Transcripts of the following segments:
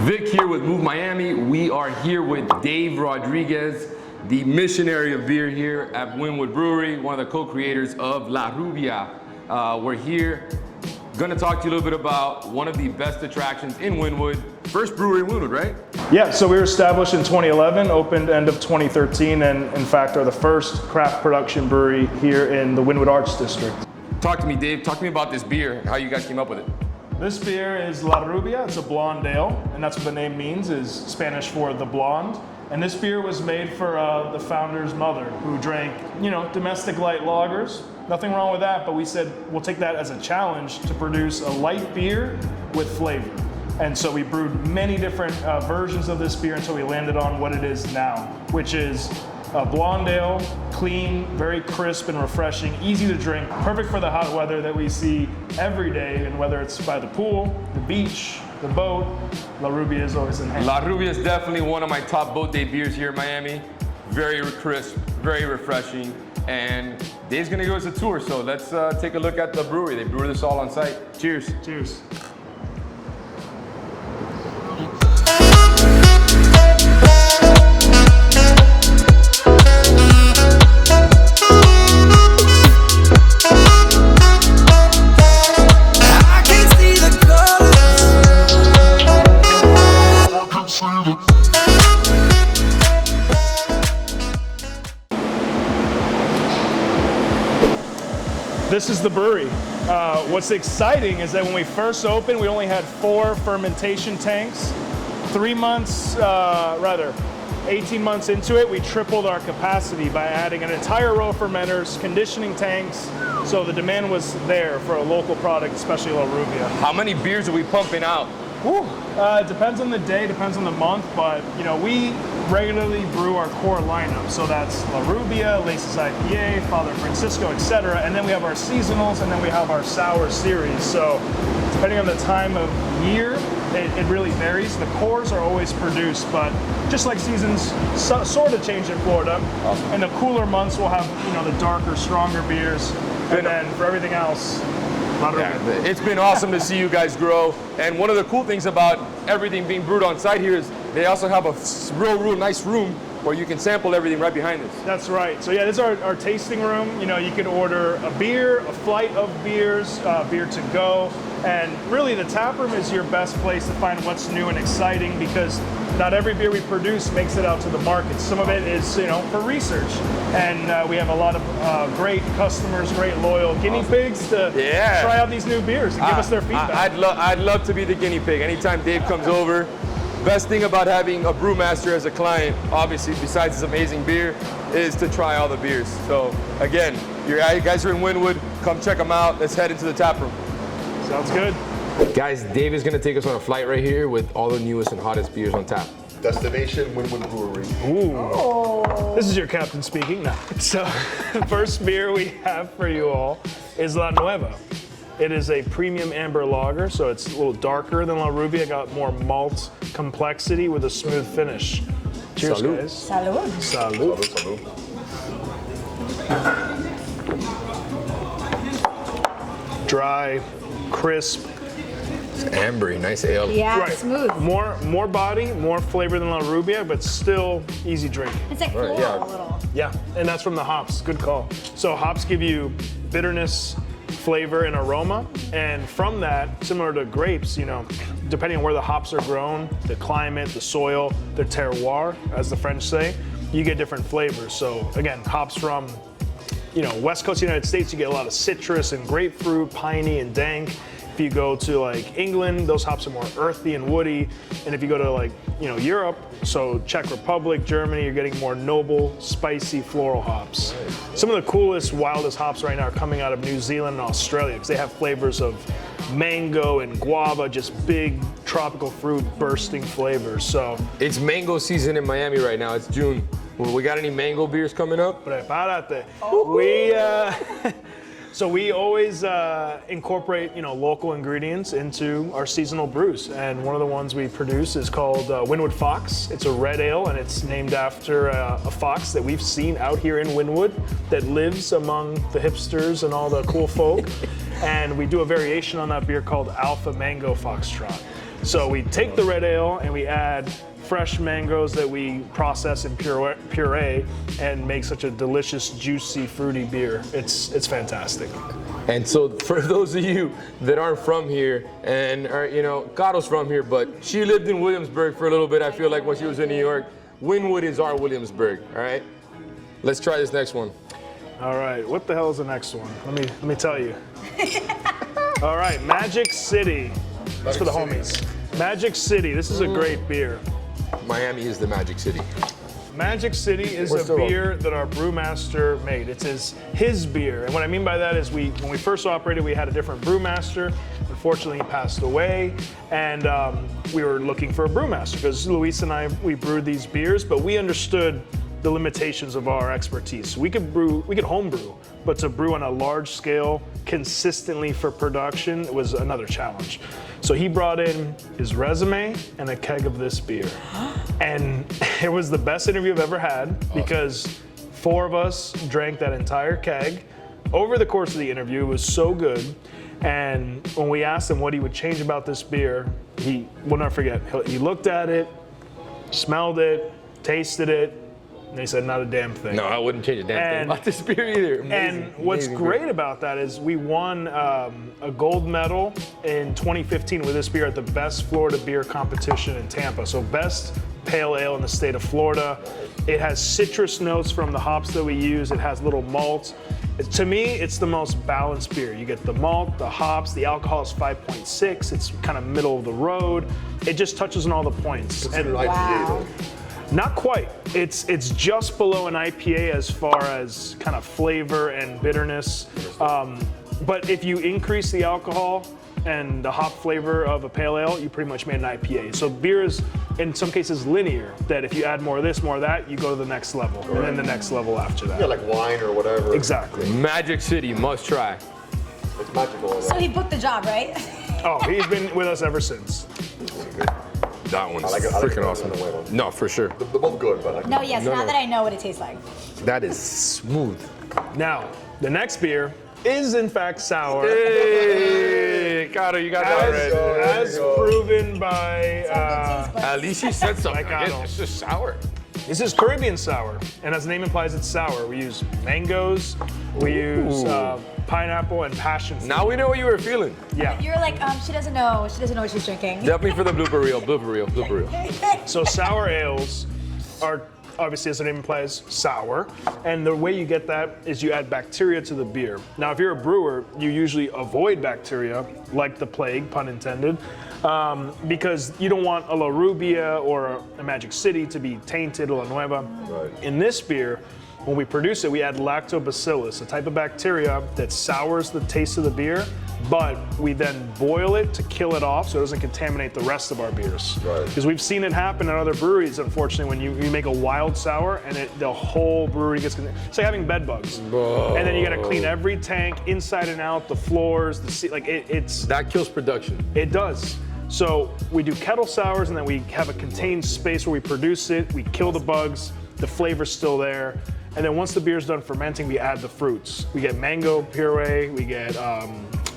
Vic here with Move Miami. We are here with Dave Rodriguez, the missionary of beer here at Wynwood Brewery, one of the co-creators of La Rubia. We're here gonna talk to you a little bit about one of the best attractions in Wynwood. First brewery in Wynwood, right? Yeah, so we were established in 2011, opened end of 2013, and in fact are the first craft production brewery here in the Wynwood Arts District. Talk to me, Dave. Talk to me about this beer, how you guys came up with it. This beer is La Rubia. It's a blonde ale, and that's what the name means, is Spanish for the blonde. And this beer was made for the founder's mother, who drank, domestic light lagers. Nothing wrong with that, but we said we'll take that as a challenge to produce a light beer with flavor. And so we brewed many different versions of this beer until we landed on what it is now, which is a blonde ale, clean, very crisp and refreshing, easy to drink, perfect for the hot weather that we see every day, and whether it's by the pool, the beach, the boat, La Rubia is always in hand. La Rubia is definitely one of my top boat day beers here in Miami. Very crisp, very refreshing, and Dave's gonna give us a tour, so let's take a look at the brewery. They brew this all on site. Cheers. Cheers. This is the brewery. What's exciting is that when we first opened, we only had 4 fermentation tanks. 18 months into it, we tripled our capacity by adding an entire row of fermenters, conditioning tanks, so the demand was there for a local product, especially La Rubia. How many beers are we pumping out? It depends on the day, depends on the month, but we regularly brew our core lineup. So that's La Rubia, Laces IPA, Father Francisco, etc. And then we have our seasonals, and then we have our sour series. So depending on the time of year, it really varies. The cores are always produced, but just like seasons sort of change in Florida. Awesome. In the cooler months, we'll have the darker, stronger beers, and then for everything else, yeah, it's been awesome to see you guys grow. And one of the cool things about everything being brewed on site here is they also have a real nice room where you can sample everything right behind us. That's right. So yeah, this is our tasting room. You can order a beer, a flight of beers, beer to go. And really the tap room is your best place to find what's new and exciting, because not every beer we produce makes it out to the market. Some of it is, for research. And we have a lot of great customers, great loyal guinea pigs to try out these new beers and give us their feedback. I'd love to be the guinea pig. Anytime Dave comes over, best thing about having a brewmaster as a client, obviously besides this amazing beer, is to try all the beers. So again, you guys are in Wynwood, come check them out. Let's head into the tap room. Sounds good. Guys, Dave is gonna take us on a flight right here with all the newest and hottest beers on tap. Destination Wynwood Brewery. Ooh. Oh. This is your captain speaking. No. So the first beer we have for you all is La Nueva. It is a premium amber lager, so it's a little darker than La Rubia, got more malt complexity with a smooth finish. Cheers, Salud. guys. Salud. Salud. Salud. Dry, crisp. It's ambery, nice ale. Yeah, Right. smooth. More body, more flavor than La Rubia, but still easy drink. It's like floral yeah. a little. Yeah, and that's from the hops. Good call. So hops give you bitterness, flavor, and aroma, and from that, similar to grapes, depending on where the hops are grown, the climate, the soil, the terroir, as the French say, you get different flavors. So again, hops from West Coast United States, you get a lot of citrus and grapefruit, piney and dank. If you go to England, those hops are more earthy and woody. And if you go to Europe, so Czech Republic, Germany, you're getting more noble, spicy, floral hops. Some of the coolest, wildest hops right now are coming out of New Zealand and Australia, because they have flavors of mango and guava, just big tropical fruit bursting flavors. So it's mango season in Miami right now. It's June. We got any mango beers coming up? Prepárate. So we always incorporate, local ingredients into our seasonal brews, and one of the ones we produce is called Wynwood Fox. It's a red ale, and it's named after a fox that we've seen out here in Wynwood that lives among the hipsters and all the cool folk. And we do a variation on that beer called Alpha Mango Foxtrot. So we take the red ale and we add fresh mangoes that we process in puree and make such a delicious, juicy, fruity beer. It's fantastic. And so for those of you that aren't from here and are, Cato's from here, but she lived in Williamsburg for a little bit, I feel like when she was in New York. Wynwood is our Williamsburg, all right? Let's try this next one. All right, what the hell is the next one? Let me tell you. All right, Magic City. That's for the homies. Magic City, this is a great beer. Miami is the Magic City. Magic City is a beer that our brewmaster made. It's his beer. And what I mean by that is when we first operated, we had a different brewmaster. Unfortunately, he passed away. And we were looking for a brewmaster because Luis and I, we brewed these beers, but we understood the limitations of our expertise. We could home brew, but to brew on a large scale consistently for production was another challenge. So he brought in his resume and a keg of this beer. And it was the best interview I've ever had because 4 of us drank that entire keg. Over the course of the interview, it was so good. And when we asked him what he would change about this beer, we'll never forget, he looked at it, smelled it, tasted it, and he said, not a damn thing. No, I wouldn't change a damn thing about this beer either. And what's great about that is we won a gold medal in 2015 with this beer at the Best Florida Beer Competition in Tampa. So best pale ale in the state of Florida. It has citrus notes from the hops that we use. It has little malts. To me, it's the most balanced beer. You get the malt, the hops, the alcohol is 5.6. It's kind of middle of the road. It just touches on all the points. It's an IPA. Not quite. It's just below an IPA as far as kind of flavor and bitterness. But if you increase the alcohol and the hop flavor of a pale ale, you pretty much made an IPA. So beer is, in some cases, linear, that if you add more of this, more of that, you go to the next level, and then the next level after that. Yeah, like wine or whatever. Exactly. Magic City, must try. It's magical. So he booked the job, right? Oh, he's been with us ever since. That one's I like freaking it awesome. in a way. No, for sure. They're both good, but like No, yes, now that I know what it tastes like. That is smooth. Now, the next beer is in fact sour. Hey, Cato, you got that right. As proven by At least she said something. Like Cato. It's just sour. This is Caribbean sour, and as the name implies, it's sour. We use mangoes, we use pineapple and passion fruit. Now we know what you were feeling. Yeah. You're like, she doesn't know what she's drinking. Definitely for the blooper reel. So sour ales are obviously, as the name implies, sour. And the way you get that is you add bacteria to the beer. Now, if you're a brewer, you usually avoid bacteria, like the plague, pun intended, because you don't want a La Rubia or a Magic City to be tainted, La Nueva. Right. In this beer, when we produce it, we add lactobacillus, a type of bacteria that sours the taste of the beer, but we then boil it to kill it off so it doesn't contaminate the rest of our beers. Right. Because we've seen it happen at other breweries, unfortunately, when you make a wild sour and the whole brewery gets, it's like having bed bugs. Whoa. And then you gotta clean every tank, inside and out, the floors, it's. That kills production. It does. So we do kettle sours and then we have a contained space where we produce it, we kill the bugs, the flavor's still there. And then once the beer's done fermenting, we add the fruits. We get mango puree, we get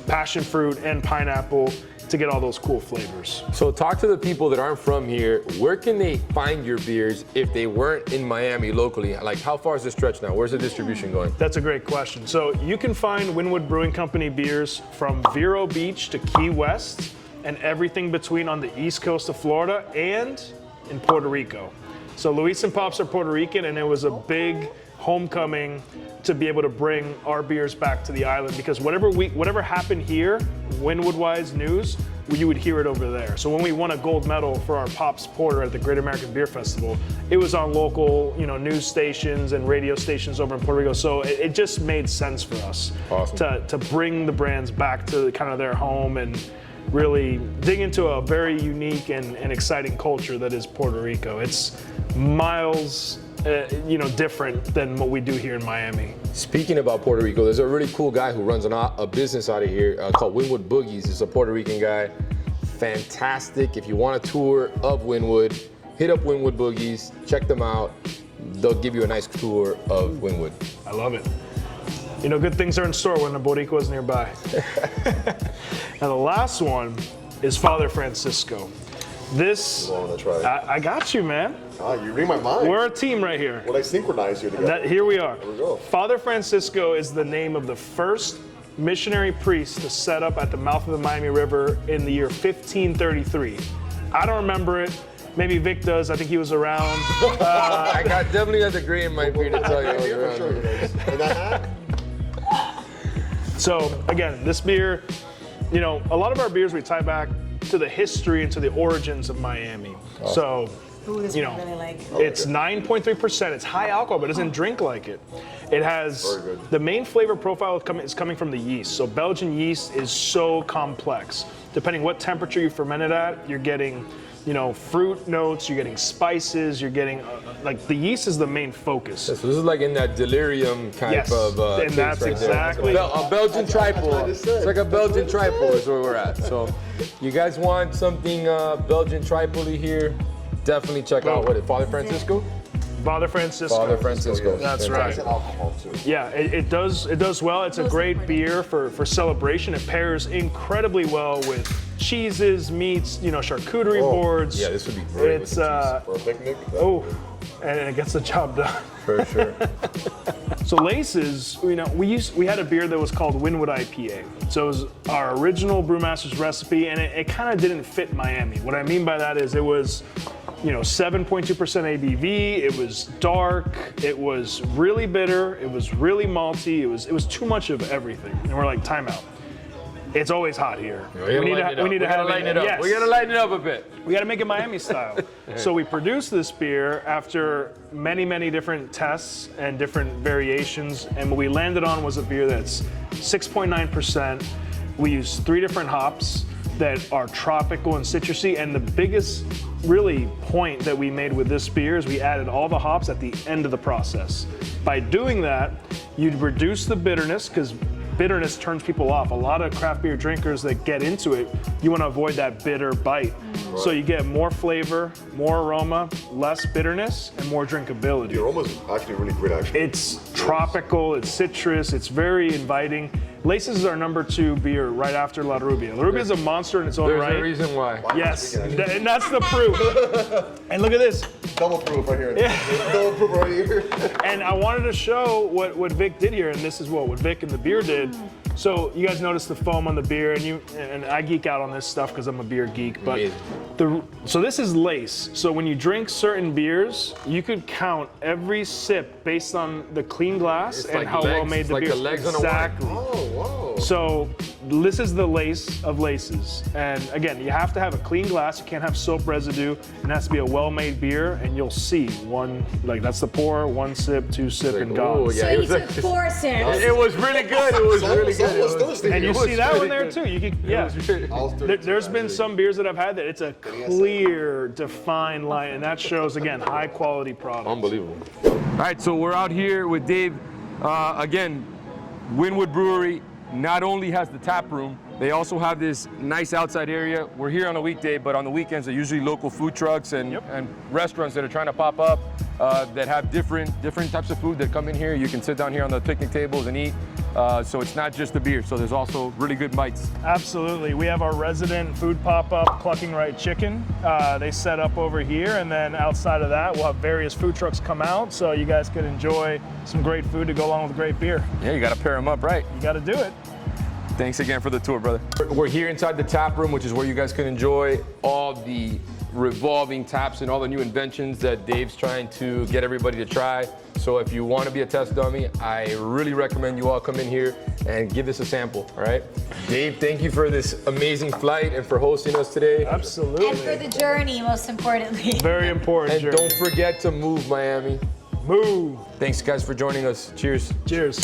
passion fruit and pineapple to get all those cool flavors. So talk to the people that aren't from here. Where can they find your beers if they weren't in Miami locally? Like, how far is the stretch now? Where's the distribution going? That's a great question. So you can find Wynwood Brewing Company beers from Vero Beach to Key West and everything between on the east coast of Florida and in Puerto Rico. So Luis and Pops are Puerto Rican, and it was a big homecoming to be able to bring our beers back to the island, because whatever happened here, Wynwood-wise news, you would hear it over there. So when we won a gold medal for our Pops Porter at the Great American Beer Festival, it was on local, news stations and radio stations over in Puerto Rico. So it just made sense for us to bring the brands back to kind of their home and really dig into a very unique and exciting culture that is Puerto Rico. It's miles different than what we do here in Miami. Speaking about Puerto Rico, there's a really cool guy who runs a business out of here called Wynwood Boogies. He's a Puerto Rican guy. Fantastic. If you want a tour of Wynwood, hit up Wynwood Boogies, check them out. They'll give you a nice tour of Wynwood. I love it. Good things are in store when the Boricua is nearby. Now the last one is Father Francisco. This, I want to try. I got you, man. You read my mind. We're a team right here. When I synchronize you together. Here we are. Here we go. Father Francisco is the name of the first missionary priest to set up at the mouth of the Miami River in the year 1533. I don't remember it. Maybe Vic does. I think he was around. I got definitely a degree in my beer to tell you. I was Here for around. sure. And that hat? So again, this beer, you know, a lot of our beers we tie back to the history and to the origins of Miami. So, Ooh, this you one I know, really like. it's 9.3%. It's high alcohol, but it doesn't drink like it. It has Very good. the main flavor profile is coming from the yeast. So Belgian yeast is so complex. Depending what temperature you ferment it at, you're getting, you know, fruit notes, you're getting spices, you're getting like the yeast is the main focus. So this is like in that delirium type Yes, of and taste that's right exactly- there. A Belgian triple. I just said. It's like a Belgian triple is where we're at. So you guys want something Belgian triple here? Definitely check out what Father Francisco? Father Francisco. Father Francisco. That's Fantastic. right. It's alcohol too. Yeah, it does well. It's a great beer for celebration. It pairs incredibly well with cheeses, meats, you know, charcuterie boards. Yeah, this would be great It's with the For a picnic. and it gets the job done. For sure. So Laces, you know, we had a beer that was called Wynwood IPA. So it was our original brewmaster's recipe, and it kind of didn't fit Miami. What I mean by that is it was, you know, 7.2% ABV. It was dark. It was really bitter. It was really malty. It was too much of everything. And we're like, time out. It's always hot here. We need to lighten it up. Yes. We gotta lighten it up a bit. We got to make it Miami style. So we produced this beer after many, many different tests and different variations. And what we landed on was a beer that's 6.9%. We used 3 different hops that are tropical and citrusy. And the biggest really point that we made with this beer is we added all the hops at the end of the process. By doing that, you'd reduce the bitterness because bitterness turns people off. A lot of craft beer drinkers that get into it, you want to avoid that bitter bite. So you get more flavor, more aroma, less bitterness, and more drinkability. The aroma's actually really great, actually. It's tropical, it's citrus, it's very inviting. Laces is our number 2 beer right after La Rubia. La Rubia is a monster in its own There's right. a reason why. Yes, and that's the proof. And look at this. Double proof right here. Yeah. Double proof right here. And I wanted to show what Vic did here, and this is what Vic and the beer did. So you guys notice the foam on the beer, and I geek out on this stuff because I'm a beer geek. But so this is lace. So when you drink certain beers, you could count every sip based on the clean glass and like how legs, well made the like beer. the legs on a wine. Exactly. Oh, whoa. So this is the lace of laces. And again, you have to have a clean glass. You can't have soap residue. It has to be a well-made beer, and you'll see that's the pour, 1 sip, 2 sip, and gone. Oh, yeah. So It you was took 4 sips. It was really good. It was really good. Someone's thirsty. And you It was see that really one there good. too. You can, yeah. I'll do it There's too, been actually. some beers that I've had that it's a clear, defined line, and that shows again high quality product. Unbelievable. All right, so we're out here with Dave. Again, Wynwood Brewery not only has the tap room, they also have this nice outside area. We're here on a weekday, but on the weekends, they're usually local food trucks and restaurants that are trying to pop up that have different types of food that come in here. You can sit down here on the picnic tables and eat. So it's not just the beer. So there's also really good bites. Absolutely. We have our resident food pop-up, Clucking Right Chicken. They set up over here, and then outside of that, we'll have various food trucks come out, so you guys could enjoy some great food to go along with great beer. Yeah, you got to pair them up, right? You got to do it. Thanks again for the tour, brother. We're here inside the tap room, which is where you guys can enjoy all the revolving taps and all the new inventions that Dave's trying to get everybody to try. So if you want to be a test dummy, I really recommend you all come in here and give this a sample, all right? Dave, thank you for this amazing flight and for hosting us today. Absolutely. And for the journey, most importantly. Very important. And journey. don't forget to move, Miami. Move. Thanks, guys, for joining us. Cheers. Cheers.